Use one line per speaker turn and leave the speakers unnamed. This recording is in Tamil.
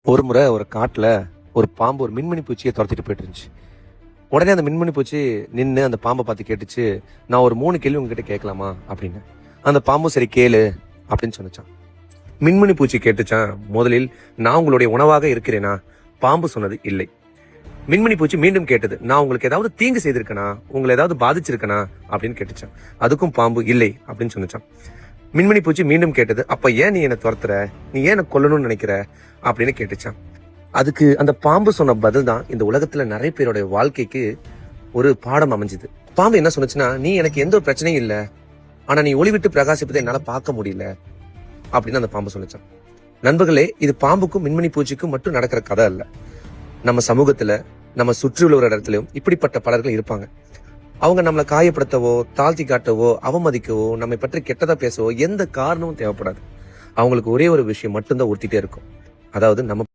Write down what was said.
ஒரு முறை ஒரு காட்டுல ஒரு பாம்பு ஒரு மின்மினி பூச்சியை துரத்திட்டு போயிட்டு இருந்துச்சு. உடனே அந்த மின்மினி பூச்சி நின்று அந்த பாம்பை பார்த்து கேட்டுச்சு, நான் ஒரு 3 கேள்வி உங்ககிட்ட கேட்கலாமா அப்படின்னு. அந்த பாம்பும் சரி கேளு அப்படின்னு சொன்னச்சான். மின்மினி பூச்சி கேட்டுச்சான், முதலில் நான் உங்களுடைய உணவாக இருக்கிறேனா? பாம்பு சொன்னது இல்லை. மின்மினி பூச்சி மீண்டும் கேட்டது, நான் உங்களுக்கு ஏதாவது தீங்கு செய்திருக்கனா, உங்களை ஏதாவது பாதிச்சிருக்கனா அப்படின்னு கேட்டுச்சான். அதுக்கும் பாம்பு இல்லை அப்படின்னு சொன்னச்சான். மின்மினி பூச்சி மீண்டும் கேட்டது, அப்ப ஏன் நீ என்ன துரத்துற, நீ ஏன் என்ன கொல்லணும்னு நினைக்கிற அப்படின்னு கேட்டுச்சான். அதுக்கு அந்த பாம்பு சொன்ன பதில் தான் இந்த உலகத்துல நிறைய பேருடைய வாழ்க்கைக்கு ஒரு பாடம் அமைஞ்சுது. பாம்பு என்ன சொன்னுச்சுன்னா, நீ எனக்கு எந்த ஒரு பிரச்சனையும் இல்லை, ஆனா நீ ஒளி விட்டு பிரகாசிப்பதை என்னால பார்க்க முடியல அப்படின்னு அந்த பாம்பு சொன்னிச்சான். நண்பர்களே, இது பாம்புக்கும் மின்மினி பூச்சிக்கும் மட்டும் நடக்கிற கதை அல்ல. நம்ம சமூகத்துல, நம்ம சுற்றியுள்ள ஒரு இடத்துலயும் இப்படிப்பட்ட பலர்கள் இருப்பாங்க. அவங்க நம்மளை காயப்படுத்தவோ, தாழ்த்தி காட்டவோ, அவமதிக்கவோ, நம்மை பற்றி கெட்டதா பேசவோ எந்த காரணமும் தேவைப்படாது. அவங்களுக்கு ஒரே ஒரு விஷயம் மட்டும்தான் உறுத்திட்டே இருக்கும். அதாவது நம்ம